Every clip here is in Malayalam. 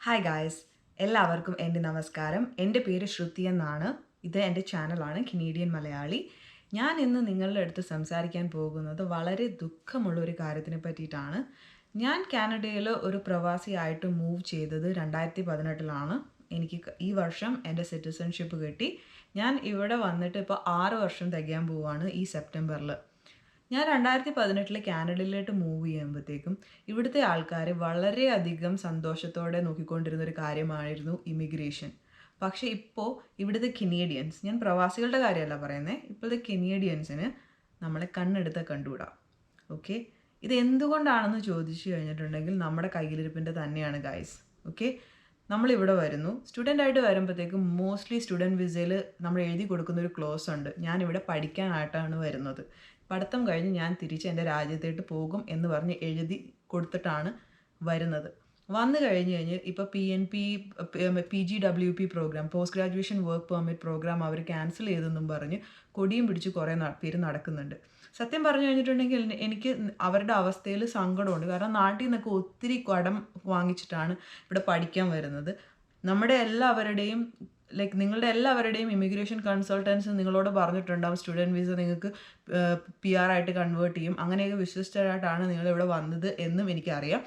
ഹായ് ഗായ്സ്, എല്ലാവർക്കും എൻ്റെ നമസ്കാരം. എൻ്റെ പേര് ശ്രുതി എന്നാണ്. ഇത് എൻ്റെ ചാനലാണ് കനേഡിയൻ മലയാളി. ഞാൻ ഇന്ന് നിങ്ങളുടെ അടുത്ത് സംസാരിക്കാൻ പോകുന്നത് വളരെ ദുഃഖമുള്ള ഒരു കാര്യത്തിനെ പറ്റിയിട്ടാണ്. ഞാൻ കാനഡയിൽ ഒരു പ്രവാസിയായിട്ട് മൂവ് ചെയ്തത് 2018 എനിക്ക് ഈ വർഷം എൻ്റെ സിറ്റിസൺഷിപ്പ് കിട്ടി. ഞാൻ ഇവിടെ വന്നിട്ട് ഇപ്പോൾ 6 വർഷം തികയാൻ പോവുകയാണ് ഈ സെപ്റ്റംബറിൽ. ഞാൻ 2018 കാനഡയിലോട്ട് മൂവ് ചെയ്യുമ്പോഴത്തേക്കും ഇവിടുത്തെ ആൾക്കാർ വളരെയധികം സന്തോഷത്തോടെ നോക്കിക്കൊണ്ടിരുന്ന ഒരു കാര്യമായിരുന്നു ഇമിഗ്രേഷൻ. പക്ഷേ ഇപ്പോൾ ഇവിടുത്തെ കനേഡിയൻസ്, ഞാൻ പ്രവാസികളുടെ കാര്യമല്ല പറയുന്നത്, ഇപ്പോഴത്തെ കനേഡിയൻസിന് നമ്മളെ കണ്ണെടുത്ത കണ്ടുകൂടാ. ഓക്കെ, ഇത് എന്തുകൊണ്ടാണെന്ന് ചോദിച്ചു കഴിഞ്ഞിട്ടുണ്ടെങ്കിൽ നമ്മുടെ കയ്യിലിരിപ്പിൻ്റെ തന്നെയാണ് ഗൈസ്. ഓക്കെ, നമ്മളിവിടെ വരുന്നു, സ്റ്റുഡൻ്റായിട്ട് വരുമ്പോഴത്തേക്കും മോസ്റ്റ്ലി സ്റ്റുഡൻറ്റ് വിസയിൽ നമ്മൾ എഴുതി കൊടുക്കുന്ന ഒരു ക്ലോസ് ഉണ്ട്, ഞാനിവിടെ പഠിക്കാനായിട്ടാണ് വരുന്നത്, പഠിത്തം കഴിഞ്ഞ് ഞാൻ തിരിച്ച് എൻ്റെ രാജ്യത്തേട്ട് പോകും എന്ന് പറഞ്ഞ് എഴുതി കൊടുത്തിട്ടാണ് വരുന്നത്. വന്നു കഴിഞ്ഞ് ഇപ്പോൾ PGWP program, post graduation work permit program അവർ ക്യാൻസൽ ചെയ്തെന്നും പറഞ്ഞ് കൊടിയും പിടിച്ച് കുറേ പേര് നടക്കുന്നുണ്ട്. സത്യം പറഞ്ഞു കഴിഞ്ഞിട്ടുണ്ടെങ്കിൽ എനിക്ക് അവരുടെ അവസ്ഥയിൽ സങ്കടമുണ്ട്. കാരണം നാട്ടിൽ നിന്നൊക്കെ ഒത്തിരി കടം വാങ്ങിച്ചിട്ടാണ് ഇവിടെ പഠിക്കാൻ വരുന്നത്. നമ്മുടെ എല്ലാവരുടെയും നിങ്ങളുടെ എല്ലാവരുടെയും ഇമിഗ്രേഷൻ കൺസൾട്ടൻസ് നിങ്ങളോട് പറഞ്ഞിട്ടുണ്ടാവും സ്റ്റുഡൻറ്റ് വിസ നിങ്ങൾക്ക് PR ആയിട്ട് കൺവേർട്ട് ചെയ്യും, അങ്ങനെയൊക്കെ വിശ്വസിച്ചിട്ടാണ് നിങ്ങളിവിടെ വന്നത് എന്നും എനിക്കറിയാം.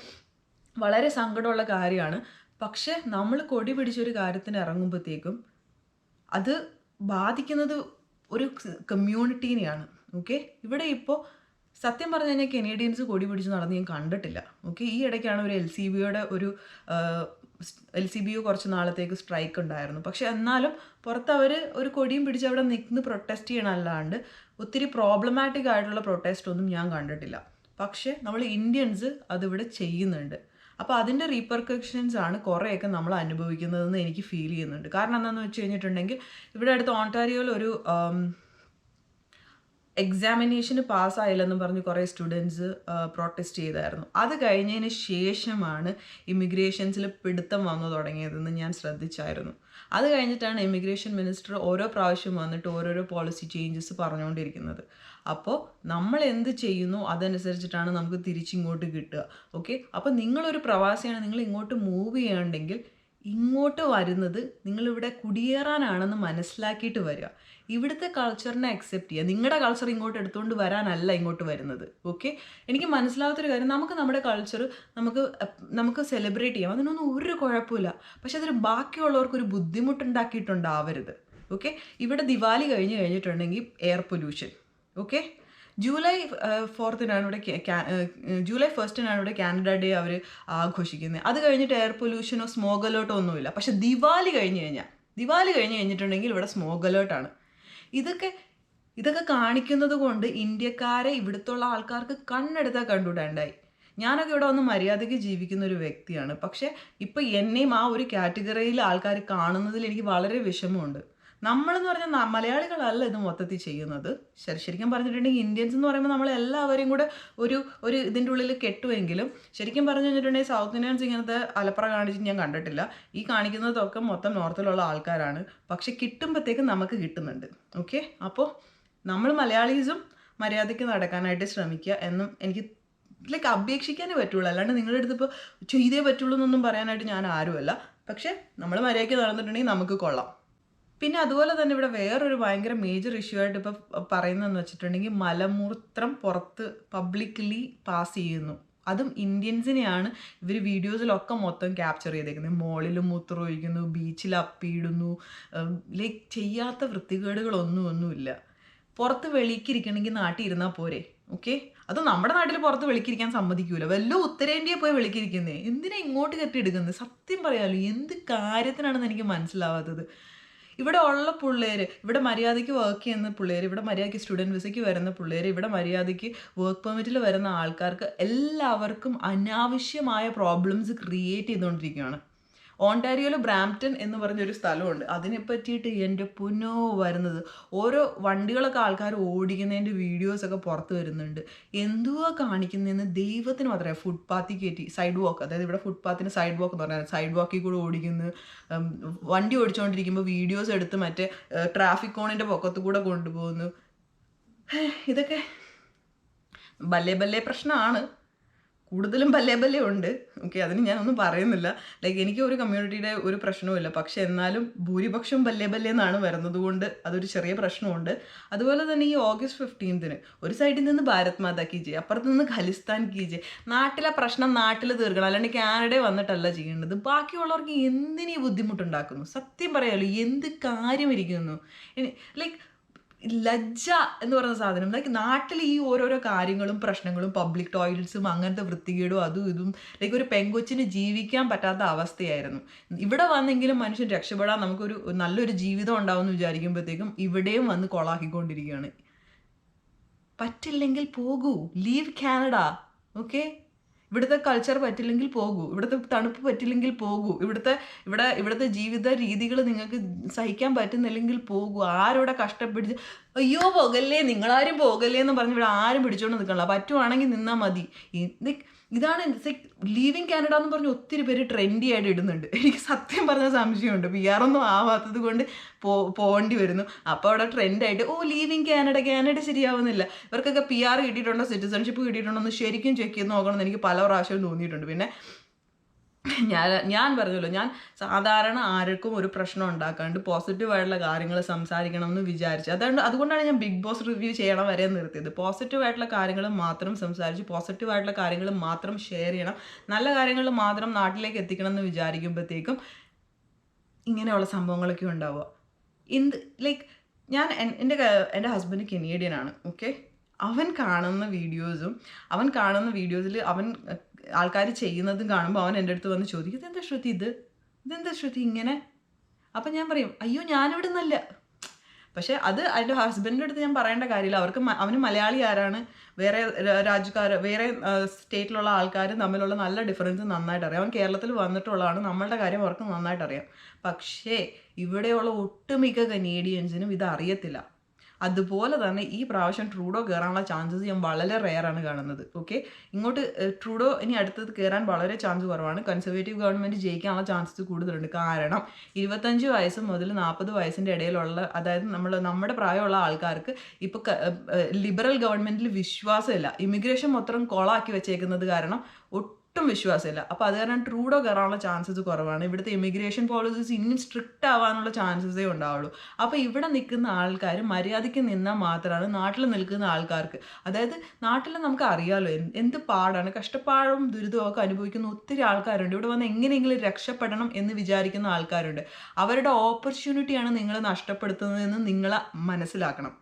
വളരെ സങ്കടമുള്ള കാര്യമാണ്. പക്ഷേ നമ്മൾ കൊടി പിടിച്ചൊരു കാര്യത്തിന് ഇറങ്ങുമ്പോഴത്തേക്കും അത് ബാധിക്കുന്നത് ഒരു കമ്മ്യൂണിറ്റീനെയാണ്. ഓക്കെ, ഇവിടെ ഇപ്പോൾ സത്യം പറഞ്ഞു കഴിഞ്ഞാൽ കനേഡിയൻസ് കൊടി പിടിച്ച് നടന്ന് ഞാൻ കണ്ടിട്ടില്ല. ഓക്കെ, ഈ ഇടയ്ക്കാണ് ഒരു LCBO കുറച്ച് നാളത്തേക്ക് സ്ട്രൈക്ക് ഉണ്ടായിരുന്നു. പക്ഷെ എന്നാലും പുറത്ത് അവർ ഒരു കൊടിയും പിടിച്ച് അവിടെ നിന്ന് പ്രൊട്ടസ്റ്റ് ചെയ്യണമല്ലാണ്ട് ഒത്തിരി പ്രോബ്ലമാറ്റിക് ആയിട്ടുള്ള പ്രൊട്ടസ്റ്റ് ഒന്നും ഞാൻ കണ്ടിട്ടില്ല. പക്ഷേ നമ്മൾ ഇന്ത്യൻസ് അതിവിടെ ചെയ്യുന്നുണ്ട്. അപ്പോൾ അതിൻ്റെ റീപർക്കഷൻസ് ആണ് കുറേയൊക്കെ നമ്മൾ അനുഭവിക്കുന്നതെന്ന് എനിക്ക് ഫീൽ ചെയ്യുന്നുണ്ട്. കാരണം എന്താണെന്ന് വെച്ച് കഴിഞ്ഞിട്ടുണ്ടെങ്കിൽ ഇവിടെ അടുത്ത് ഓൺടാരിയോയിൽ ഒരു എക്സാമിനേഷന് പാസ്സായില്ലെന്ന് പറഞ്ഞ് കുറേ സ്റ്റുഡൻസ് പ്രൊട്ടസ്റ്റ് ചെയ്തായിരുന്നു. അത് കഴിഞ്ഞതിന് ശേഷമാണ് ഇമിഗ്രേഷൻസിൽ പിടുത്തം വന്നു തുടങ്ങിയതെന്ന് ഞാൻ ശ്രദ്ധിച്ചായിരുന്നു. അത് കഴിഞ്ഞിട്ടാണ് ഇമിഗ്രേഷൻ മിനിസ്റ്റർ ഓരോ പ്രാവശ്യം വന്നിട്ട് ഓരോരോ പോളിസി ചേഞ്ചസ് പറഞ്ഞുകൊണ്ടിരിക്കുന്നത്. അപ്പോൾ നമ്മൾ എന്ത് ചെയ്യുന്നു അതനുസരിച്ചിട്ടാണ് നമുക്ക് തിരിച്ചിങ്ങോട്ട് കിട്ടുക. ഓക്കെ, അപ്പോൾ നിങ്ങളൊരു പ്രവാസിയാണ്, നിങ്ങൾ ഇങ്ങോട്ട് മൂവ് ചെയ്യുന്നുണ്ടെങ്കിൽ ഇങ്ങോട്ട് വരുന്നത് നിങ്ങളിവിടെ കുടിയേറാനാണെന്ന് മനസ്സിലാക്കിയിട്ട് വരിക. ഇവിടുത്തെ കൾച്ചറിനെ അക്സെപ്റ്റ് ചെയ്യുക. നിങ്ങളുടെ കൾച്ചർ ഇങ്ങോട്ട് എടുത്തുകൊണ്ട് വരാനല്ല ഇങ്ങോട്ട് വരുന്നത്. ഓക്കെ, എനിക്ക് മനസ്സിലാവാത്തൊരു കാര്യം, നമുക്ക് നമ്മുടെ കൾച്ചർ നമുക്ക് സെലിബ്രേറ്റ് ചെയ്യാം, അതിനൊന്നും ഒരു കുഴപ്പമില്ല. പക്ഷെ അതൊരു ബാക്കിയുള്ളവർക്കൊരു ബുദ്ധിമുട്ടുണ്ടാക്കിയിട്ടുണ്ടാവരുത്. ഓക്കെ, ഇവിടെ ദിവാലി കഴിഞ്ഞിട്ടുണ്ടെങ്കിൽ എയർ പൊല്യൂഷൻ. ഓക്കെ, ജൂലൈ 1 ഇവിടെ കാനഡ ഡേ അവർ ആഘോഷിക്കുന്നത്. അത് കഴിഞ്ഞിട്ട് എയർ പൊല്യൂഷനോ സ്മോഗ് അലേർട്ടോ ഒന്നുമില്ല. പക്ഷെ ദിവാലി കഴിഞ്ഞിട്ടുണ്ടെങ്കിൽ ഇവിടെ സ്മോഗ് അലേർട്ടാണ്. ഇതൊക്കെ കാണിക്കുന്നത് കൊണ്ട് ഇന്ത്യക്കാരെ ഇവിടുത്തുള്ള ആൾക്കാർക്ക് കണ്ണെടുത്താൽ കണ്ടുകൂടാണ്ടായി. ഞാനൊക്കെ ഇവിടെ വന്ന് മര്യാദയ്ക്ക് ജീവിക്കുന്ന ഒരു വ്യക്തിയാണ്. പക്ഷെ ഇപ്പം എന്നെയും ആ ഒരു കാറ്റഗറിയിൽ ആൾക്കാർ കാണുന്നതിൽ എനിക്ക് വളരെ വിഷമമുണ്ട്. നമ്മളെന്ന് പറഞ്ഞാൽ മലയാളികളല്ല ഇത് മൊത്തത്തിൽ ചെയ്യുന്നത്. ശരിക്കും പറഞ്ഞിട്ടുണ്ടെങ്കിൽ ഇന്ത്യൻസ് എന്ന് പറയുമ്പോൾ നമ്മളെല്ലാവരെയും കൂടെ ഒരു ഇതിൻ്റെ ഉള്ളിൽ കെട്ടുമെങ്കിലും ശരിക്കും പറഞ്ഞു കഴിഞ്ഞിട്ടുണ്ടെങ്കിൽ സൗത്ത് ഇന്ത്യൻസ് ഇങ്ങനത്തെ അലപ്പറ കാണിച്ച് ഞാൻ കണ്ടിട്ടില്ല. ഈ കാണിക്കുന്നതൊക്കെ മൊത്തം നോർത്തിലുള്ള ആൾക്കാരാണ്. പക്ഷെ കിട്ടുമ്പോഴത്തേക്കും നമുക്ക് കിട്ടുന്നുണ്ട്. ഓക്കെ, അപ്പോൾ നമ്മൾ മലയാളീസും മര്യാദയ്ക്ക് നടക്കാനായിട്ട് ശ്രമിക്കുക എന്നും എനിക്ക് അപേക്ഷിക്കാനേ പറ്റുള്ളൂ. അല്ലാണ്ട് നിങ്ങളുടെ അടുത്ത് ഇപ്പോൾ ചെയ്തേ പറ്റുള്ളൂ എന്നൊന്നും പറയാനായിട്ട് ഞാൻ ആരുമല്ല. പക്ഷേ നമ്മൾ മര്യാദയ്ക്ക് നടന്നിട്ടുണ്ടെങ്കിൽ നമുക്ക് കൊള്ളാം. പിന്നെ അതുപോലെ തന്നെ ഇവിടെ വേറൊരു ഭയങ്കര മേജർ ഇഷ്യൂ ആയിട്ട് ഇപ്പോൾ പറയുന്നതെന്ന് വെച്ചിട്ടുണ്ടെങ്കിൽ മലമൂത്രം പുറത്ത് പബ്ലിക്കലി പാസ് ചെയ്യുന്നു. അതും ഇന്ത്യൻസിനെയാണ് ഇവർ വീഡിയോസിലൊക്കെ മൊത്തം ക്യാപ്ചർ ചെയ്തേക്കുന്നത്. മോളിൽ മൂത്രം ഒഴിക്കുന്നു, ബീച്ചിൽ അപ്പിയിടുന്നു, ചെയ്യാത്ത വൃത്തികേടുകളൊന്നുമില്ല. പുറത്ത് വെളിക്കിരിക്കണമെങ്കിൽ നാട്ടിൽ ഇരുന്നാൽ പോരെ. ഓക്കെ, അത് നമ്മുടെ നാട്ടിൽ പുറത്ത് വെളിക്കിരിക്കാൻ സമ്മതിക്കൂല. വല്ല ഉത്തരേന്ത്യയിൽ പോയി വെളിക്കിരിക്കുന്നേ, എന്തിനാ ഇങ്ങോട്ട് കെട്ടിയെടുക്കുന്നത്? സത്യം പറയാമല്ലോ, എന്ത് കാര്യത്തിനാണെന്ന് എനിക്ക് മനസ്സിലാവാത്തത്. ഇവിടെ ഉള്ള പിള്ളേർ, ഇവിടെ മര്യാദയ്ക്ക് വർക്ക് ചെയ്യുന്ന പിള്ളേർ, ഇവിടെ മര്യാദയ്ക്ക് സ്റ്റുഡൻറ്റ് വിസയ്ക്ക് വരുന്ന പിള്ളേർ, ഇവിടെ മര്യാദയ്ക്ക് വർക്ക് പെർമിറ്റിൽ വരുന്ന ആൾക്കാർക്ക് എല്ലാവർക്കും അനാവശ്യമായ പ്രോബ്ലംസ് ക്രിയേറ്റ് ചെയ്തുകൊണ്ടിരിക്കുകയാണ്. ഓൺടാരിയോയിൽ ബ്രാംപ്റ്റൺ എന്ന് പറഞ്ഞൊരു സ്ഥലമുണ്ട്. അതിനെ പറ്റിയിട്ട് എൻ്റെ പുനോ വരുന്നത് ഓരോ വണ്ടികളൊക്കെ ആൾക്കാർ ഓടിക്കുന്നതിൻ്റെ വീഡിയോസൊക്കെ പുറത്ത് വരുന്നുണ്ട്. എന്തുവാ കാണിക്കുന്നതെന്ന് ദൈവത്തിന് മാത്രമേ. ഫുട്പാത്തിൽ കയറ്റി സൈഡ് വാക്ക്, അതായത് ഇവിടെ ഫുട്പാത്തിന് സൈഡ് വാക്ക് എന്ന് പറഞ്ഞാൽ സൈഡ് വാക്കിൽ കൂടെ ഓടിക്കുന്നു. വണ്ടി ഓടിച്ചുകൊണ്ടിരിക്കുമ്പോൾ വീഡിയോസ് എടുത്ത് മറ്റേ ട്രാഫിക് കോണിൻ്റെ പൊക്കത്ത് കൂടെ കൊണ്ടുപോകുന്നു. ഇതൊക്കെ ബല്ലേ പ്രശ്നമാണ്. കൂടുതലും ബല്യ ഉണ്ട്. ഓക്കെ, അതിന് ഞാനൊന്നും പറയുന്നില്ല. ലൈക്ക് എനിക്ക് ഒരു കമ്മ്യൂണിറ്റിയുടെ ഒരു പ്രശ്നവുമില്ല. പക്ഷെ എന്നാലും ഭൂരിപക്ഷം ബല്യ എന്നാണ് വരുന്നത് കൊണ്ട് അതൊരു ചെറിയ പ്രശ്നമുണ്ട്. അതുപോലെ തന്നെ ഈ August 15 ഒരു സൈഡിൽ നിന്ന് ഭാരത് മാതാ കി ജയ്, അപ്പുറത്ത് നിന്ന് ഖലിസ്ഥാൻ കി ജയ്. നാട്ടിലെ പ്രശ്നം നാട്ടിൽ തീർക്കണം, അല്ലാണ്ട് കാനഡയിൽ വന്നിട്ടല്ല ചെയ്യേണ്ടത്. ബാക്കിയുള്ളവർക്ക് എന്തിനീ ബുദ്ധിമുട്ടുണ്ടാക്കുന്നു? സത്യം പറയാലോ, എന്ത് കാര്യം ഇരിക്കുന്നു? ലൈക്ക് ലജ്ജ എന്ന് പറയുന്ന സാധനം, ലൈക്ക് നാട്ടിൽ ഈ ഓരോരോ കാര്യങ്ങളും പ്രശ്നങ്ങളും പബ്ലിക് ടോയ്ലറ്റ്സും അങ്ങനത്തെ വൃത്തികേടും അതും ഇതും, ലൈക്ക് ഒരു പെങ്കൊച്ചിന് ജീവിക്കാൻ പറ്റാത്ത അവസ്ഥയായിരുന്നു. ഇവിടെ വന്നെങ്കിലും മനുഷ്യൻ രക്ഷപ്പെടാൻ നമുക്കൊരു നല്ലൊരു ജീവിതം ഉണ്ടാവുമെന്ന് വിചാരിക്കുമ്പോഴത്തേക്കും ഇവിടെയും വന്ന് കൊളാക്കിക്കൊണ്ടിരിക്കുകയാണ്. പറ്റില്ലെങ്കിൽ പോകൂ, ലീവ് കാനഡ. ഓക്കെ, ഇവിടുത്തെ കൾച്ചർ പറ്റില്ലെങ്കിൽ പോകൂ, ഇവിടുത്തെ തണുപ്പ് പറ്റില്ലെങ്കിൽ പോകൂ, ഇവിടുത്തെ ജീവിത രീതികൾ നിങ്ങൾക്ക് സഹിക്കാൻ പറ്റുന്നില്ലെങ്കിൽ പോകൂ. ആരോടെ കഷ്ടപ്പിടിച്ച് അയ്യോ പോകല്ലേ, നിങ്ങളാരും പോകല്ലേ എന്ന് പറഞ്ഞ് ഇവിടെ ആരും പിടിച്ചോണ്ട് നിൽക്കണില്ല. പറ്റുവാണെങ്കിൽ നിന്നാൽ മതി. ഇതാണ് ലീവിങ് കാനഡ എന്ന് പറഞ്ഞ് ഒത്തിരി പേര് ട്രെൻഡി ആയിട്ട് ഇടുന്നുണ്ട്. എനിക്ക് സത്യം പറഞ്ഞ സംശയമുണ്ട്, PR ഒന്നും ആവാത്തത് കൊണ്ട് പോകേണ്ടി വരുന്നു. അപ്പോൾ അവിടെ ട്രെൻഡായിട്ട് ലീവിങ് കാനഡ ശരിയാവുന്നില്ല. ഇവർക്കൊക്കെ PR കിട്ടിയിട്ടുണ്ടോ, സിറ്റിസൺഷിപ്പ് കിട്ടിയിട്ടുണ്ടോ എന്ന് ശരിക്കും ചെക്ക് ചെയ്ത് നോക്കണമെന്ന് എനിക്ക് പല പ്രാവശ്യവും തോന്നിയിട്ടുണ്ട്. പിന്നെ ഞാൻ പറഞ്ഞല്ലോ, ഞാൻ സാധാരണ ആർക്കും ഒരു പ്രശ്നം ഉണ്ടാക്കാണ്ട് പോസിറ്റീവായിട്ടുള്ള കാര്യങ്ങൾ സംസാരിക്കണം എന്ന് വിചാരിച്ചു. അതുകൊണ്ടാണ് ഞാൻ ബിഗ് ബോസ് റിവ്യൂ ചെയ്യണം വരെ നിർത്തിയത്. പോസിറ്റീവായിട്ടുള്ള കാര്യങ്ങൾ മാത്രം സംസാരിച്ച് പോസിറ്റീവായിട്ടുള്ള കാര്യങ്ങൾ മാത്രം ഷെയർ ചെയ്യണം, നല്ല കാര്യങ്ങൾ മാത്രം നാട്ടിലേക്ക് എത്തിക്കണം എന്ന് വിചാരിക്കുമ്പോഴത്തേക്കും ഇങ്ങനെയുള്ള സംഭവങ്ങളൊക്കെ ഉണ്ടാവുക. ലൈക്ക് എൻ്റെ ഹസ്ബൻഡ് കനേഡിയനാണ്. ഓക്കെ, അവൻ കാണുന്ന വീഡിയോസിൽ അവൻ ആൾക്കാർ ചെയ്യുന്നതും കാണുമ്പോൾ അവൻ എൻ്റെ അടുത്ത് വന്ന് ചോദിക്കും, ഇതെന്താ ശ്രുതി ഇങ്ങനെ? അപ്പം ഞാൻ പറയും, അയ്യോ ഞാനിവിടെ നിന്നല്ല. പക്ഷേ അത് എൻ്റെ ഹസ്ബൻഡിൻ്റെ അടുത്ത് ഞാൻ പറയേണ്ട കാര്യമില്ല. അവന് മലയാളി ആരാണ്, വേറെ വേറെ സ്റ്റേറ്റിലുള്ള ആൾക്കാർ തമ്മിലുള്ള നല്ല ഡിഫറൻസ് നന്നായിട്ട് അറിയാം. അവൻ കേരളത്തിൽ വന്നിട്ടുള്ളതാണ്, നമ്മളുടെ കാര്യം അവർക്ക് നന്നായിട്ട് അറിയാം. പക്ഷേ ഇവിടെയുള്ള ഒട്ടുമിക്ക കനേഡിയൻസിനും ഇത് അറിയത്തില്ല. അതുപോലെ തന്നെ ഈ പ്രാവശ്യം ട്രൂഡോ കയറാനുള്ള ചാൻസസ് ഞാൻ വളരെ റെയറാണ് കാണുന്നത്. ഓക്കെ, ഇങ്ങോട്ട് ട്രൂഡോ ഇനി അടുത്തത് കയറാൻ വളരെ ചാൻസ് കുറവാണ്. കൺസർവേറ്റീവ് ഗവൺമെൻറ് ജയിക്കാനുള്ള ചാൻസസ് കൂടുതലുണ്ട്. കാരണം 25 വയസ്സ് മുതൽ 40 വയസ്സിൻ്റെ ഇടയിലുള്ള, അതായത് നമ്മുടെ പ്രായമുള്ള ആൾക്കാർക്ക് ഇപ്പോൾ ലിബറൽ ഗവൺമെൻറ്റിൽ വിശ്വാസമില്ല. ഇമിഗ്രേഷൻ മൊത്തം കൊളാക്കി വെച്ചേക്കുന്നത് കാരണം ഒട്ടും വിശ്വാസമില്ല. അപ്പോൾ അത് കാരണം ട്രൂഡോ കയറാനുള്ള ചാൻസസ് കുറവാണ്. ഇവിടുത്തെ ഇമിഗ്രേഷൻ പോളിസീസ് ഇനിയും സ്ട്രിക്റ്റ് ആവാനുള്ള ചാൻസസേ ഉണ്ടാവുള്ളൂ. അപ്പോൾ ഇവിടെ നിൽക്കുന്ന ആൾക്കാർ മര്യാദയ്ക്ക് നിന്നാൽ മാത്രമാണ് നാട്ടിൽ നിൽക്കുന്ന ആൾക്കാർക്ക്, അതായത് നാട്ടിൽ നമുക്ക് അറിയാമല്ലോ എന്ത് പാടാണ്, കഷ്ടപ്പാടും ദുരിതവും ഒക്കെ അനുഭവിക്കുന്ന ഒത്തിരി ആൾക്കാരുണ്ട്. ഇവിടെ വന്ന് എങ്ങനെയെങ്കിലും രക്ഷപ്പെടണം എന്ന് വിചാരിക്കുന്ന ആൾക്കാരുണ്ട്. അവരുടെ ഓപ്പർച്യൂണിറ്റിയാണ് നിങ്ങൾ നഷ്ടപ്പെടുത്തുന്നതെന്ന് നിങ്ങൾ മനസ്സിലാക്കണം.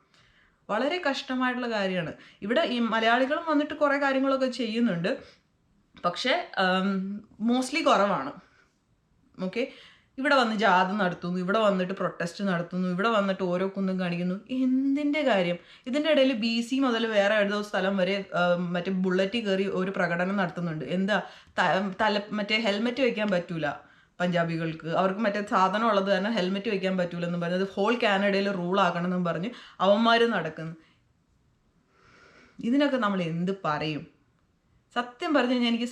വളരെ കഷ്ടമായിട്ടുള്ള കാര്യമാണ്. ഇവിടെ ഈ മലയാളികളും വന്നിട്ട് കുറേ കാര്യങ്ങളൊക്കെ ചെയ്യുന്നുണ്ട്, പക്ഷേ മോസ്റ്റ്ലി കുറവാണ്. ഓക്കെ, ഇവിടെ വന്ന് ജാഥ നടത്തുന്നു, ഇവിടെ വന്നിട്ട് പ്രൊട്ടസ്റ്റ് നടത്തുന്നു, ഇവിടെ വന്നിട്ട് ഓരോ കുന്തും കാണിക്കുന്നു. എന്തിൻ്റെ കാര്യം? ഇതിൻ്റെ ഇടയിൽ BC മുതൽ വേറെ ഏതോ സ്ഥലം വരെ മറ്റേ ബുള്ളറ്റ് കയറി ഒരു പ്രകടനം നടത്തുന്നുണ്ട്. എന്താ മറ്റേ ഹെൽമെറ്റ് വയ്ക്കാൻ പറ്റൂല പഞ്ചാബികൾക്ക്, അവർക്ക് മറ്റേ സാധനം ഉള്ളത് കാരണം ഹെൽമെറ്റ് വയ്ക്കാൻ പറ്റൂലെന്നും പറഞ്ഞത് ഹോൾ കാനഡയിൽ റൂൾ ആക്കണമെന്നും പറഞ്ഞ് അവന്മാർ നടക്കുന്നു. ഇതിനൊക്കെ നമ്മൾ എന്ത് പറയും? സത്യം പറഞ്ഞു കഴിഞ്ഞാൽ എനിക്ക്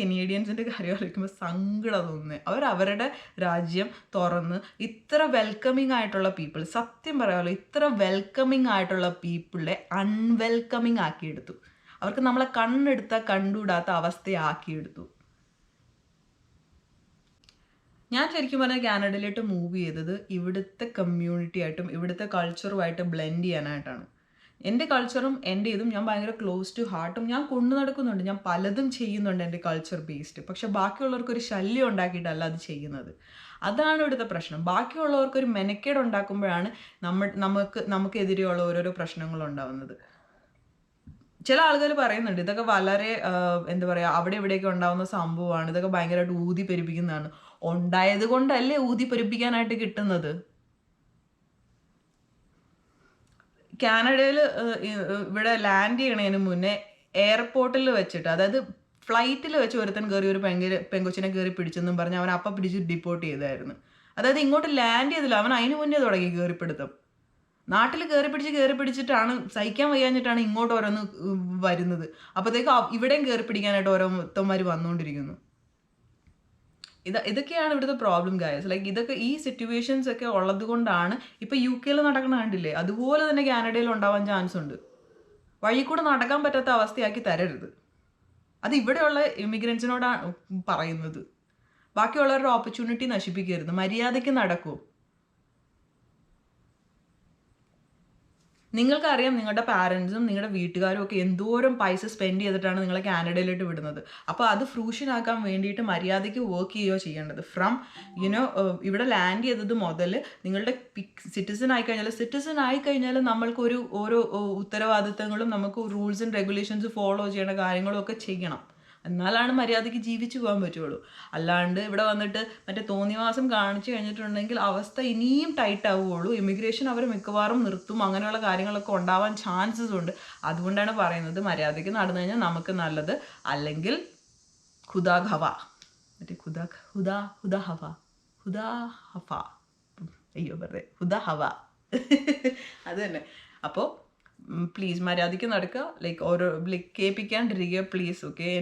കനേഡിയൻസിൻ്റെ കാര്യം ആലോചിക്കുമ്പോൾ സങ്കടം തോന്നുന്നത്. അവരുടെ രാജ്യം തുറന്ന് ഇത്ര വെൽക്കമിങ് ആയിട്ടുള്ള പീപ്പിൾ, സത്യം പറയാമല്ലോ, ഇത്ര വെൽക്കമിങ് ആയിട്ടുള്ള പീപ്പിളെ അൺവെൽക്കമിങ് ആക്കിയെടുത്തു. അവർക്ക് നമ്മളെ കണ്ടുകൂടാത്ത അവസ്ഥയാക്കിയെടുത്തു. ഞാൻ ശരിക്കും പറഞ്ഞാൽ കാനഡയിലോട്ട് മൂവ് ചെയ്തത് ഇവിടുത്തെ കമ്മ്യൂണിറ്റി ആയിട്ടും ഇവിടുത്തെ കൾച്ചറുമായിട്ട് ബ്ലെൻഡ് ചെയ്യാനായിട്ടാണ്. എൻ്റെ കൾച്ചറും എൻ്റെ ഇതും ഞാൻ ഭയങ്കര ക്ലോസ് ടു ഹാർട്ടും ഞാൻ കൊണ്ടു നടക്കുന്നുണ്ട്. ഞാൻ പലതും ചെയ്യുന്നുണ്ട് എൻ്റെ കൾച്ചർ ബേസ്ഡ്. പക്ഷെ ബാക്കിയുള്ളവർക്കൊരു ശല്യം ഉണ്ടാക്കിയിട്ടല്ല അത് ചെയ്യുന്നത്. അതാണ് ഇവിടുത്തെ പ്രശ്നം. ബാക്കിയുള്ളവർക്കൊരു മെനക്കേട് ഉണ്ടാക്കുമ്പോഴാണ് നമുക്കെതിരെയുള്ള ഓരോരോ പ്രശ്നങ്ങളുണ്ടാവുന്നത്. ചില ആളുകൾ പറയുന്നുണ്ട് ഇതൊക്കെ വളരെ എന്താ പറയുക, അവിടെ ഇവിടെയൊക്കെ ഉണ്ടാവുന്ന സംഭവമാണ്, ഇതൊക്കെ ഭയങ്കരമായിട്ട് ഊതി പെരുപ്പിക്കുന്നതാണ്. ഉണ്ടായത് കൊണ്ടല്ലേ ഊതി പെരുപ്പിക്കാനായിട്ട് കിട്ടുന്നത്. കാനഡയിൽ ഇവിടെ ലാൻഡ് ചെയ്യണതിന് മുന്നേ എയർപോർട്ടിൽ വെച്ചിട്ട്, അതായത് ഫ്ലൈറ്റിൽ വെച്ച് ഒരുത്തൻ കയറി ഒരു പെങ്കൊച്ചിനെ കയറി പിടിച്ചെന്നും പറഞ്ഞ് അവൻ അപ്പം പിടിച്ച് ഡിപ്പോർട്ട് ചെയ്തായിരുന്നു. അതായത് ഇങ്ങോട്ട് ലാൻഡ് ചെയ്തില്ല, അവൻ അതിന് മുന്നേ തുടങ്ങി കയറിപ്പിടുത്തം. നാട്ടിൽ കയറി പിടിച്ചിട്ടാണ് സഹിക്കാൻ വയ്യാഞ്ഞിട്ടാണ് ഇങ്ങോട്ട് ഓരോന്ന് വരുന്നത്. അപ്പോഴത്തേക്ക് ഇവിടെയും കയറി പിടിക്കാനായിട്ട് ഓരോ മൊത്തന്മാർ വന്നുകൊണ്ടിരിക്കുന്നു. ഇതൊക്കെയാണ് ഇവിടുത്തെ പ്രോബ്ലം ഗൈസ്. ലൈക്ക് ഇതൊക്കെ ഈ സിറ്റുവേഷൻസ് ഒക്കെ ഉള്ളത് കൊണ്ടാണ് ഇപ്പോൾ UK നടക്കണ കണ്ടില്ലേ, അതുപോലെ തന്നെ കാനഡയിൽ ഉണ്ടാവാൻ ചാൻസ് ഉണ്ട്. വഴി കൂടെ നടക്കാൻ പറ്റാത്ത അവസ്ഥയാക്കി തരരുത്. അത് ഇവിടെയുള്ള ഇമിഗ്രൻസിനോടാണ് പറയുന്നത്. ബാക്കിയുള്ളവരുടെ ഓപ്പർച്യൂണിറ്റി നശിപ്പിക്കരുത്, മര്യാദയ്ക്ക് നടക്കൂ. നിങ്ങൾക്കറിയാം നിങ്ങളുടെ പാരൻസും നിങ്ങളുടെ വീട്ടുകാരും ഒക്കെ എന്തോരം പൈസ സ്പെൻഡ് ചെയ്തിട്ടാണ് നിങ്ങളെ കാനഡയിലോട്ട് വിടുന്നത്. അപ്പോൾ അത് ഫ്രൂഷ്യനാക്കാൻ വേണ്ടിയിട്ട് മര്യാദയ്ക്ക് വർക്ക് ചെയ്യുകയോ ചെയ്യേണ്ടത്. ഫ്രം ഇവിടെ ലാൻഡ് ചെയ്തത് മുതൽ നിങ്ങളുടെ സിറ്റിസൺ ആയിക്കഴിഞ്ഞാൽ നമ്മൾക്കൊരു ഓരോ ഉത്തരവാദിത്തങ്ങളും നമുക്ക് റൂൾസ് ആൻഡ് റെഗുലേഷൻസ് ഫോളോ ചെയ്യേണ്ട കാര്യങ്ങളും ഒക്കെ ചെയ്യണം. എന്നാലാണ് മര്യാദയ്ക്ക് ജീവിച്ചു പോകാൻ പറ്റുള്ളൂ. അല്ലാണ്ട് ഇവിടെ വന്നിട്ട് മറ്റേ തോന്നിവാസം കാണിച്ചു കഴിഞ്ഞിട്ടുണ്ടെങ്കിൽ അവസ്ഥ ഇനിയും ടൈറ്റ് ആവുകയുള്ളൂ. ഇമിഗ്രേഷൻ അവർ മിക്കവാറും നിർത്തും, അങ്ങനെയുള്ള കാര്യങ്ങളൊക്കെ ഉണ്ടാവാൻ ചാൻസസ് ഉണ്ട്. അതുകൊണ്ടാണ് പറയുന്നത് മര്യാദയ്ക്ക് നടന്നു കഴിഞ്ഞാൽ നമുക്ക് നല്ലത്. അല്ലെങ്കിൽ ഖുദാ ഹവ, മറ്റേ ഹുദാ ഹവ, അയ്യോ വെറുതെ ഹുദാ ഹവ അത് തന്നെ. അപ്പോൾ പ്ലീസ് മര്യാദയ്ക്ക് നടക്കുക, ഓരോ കേൾപ്പിക്കാണ്ടിരിക്കുക പ്ലീസ്. ഓക്കെ.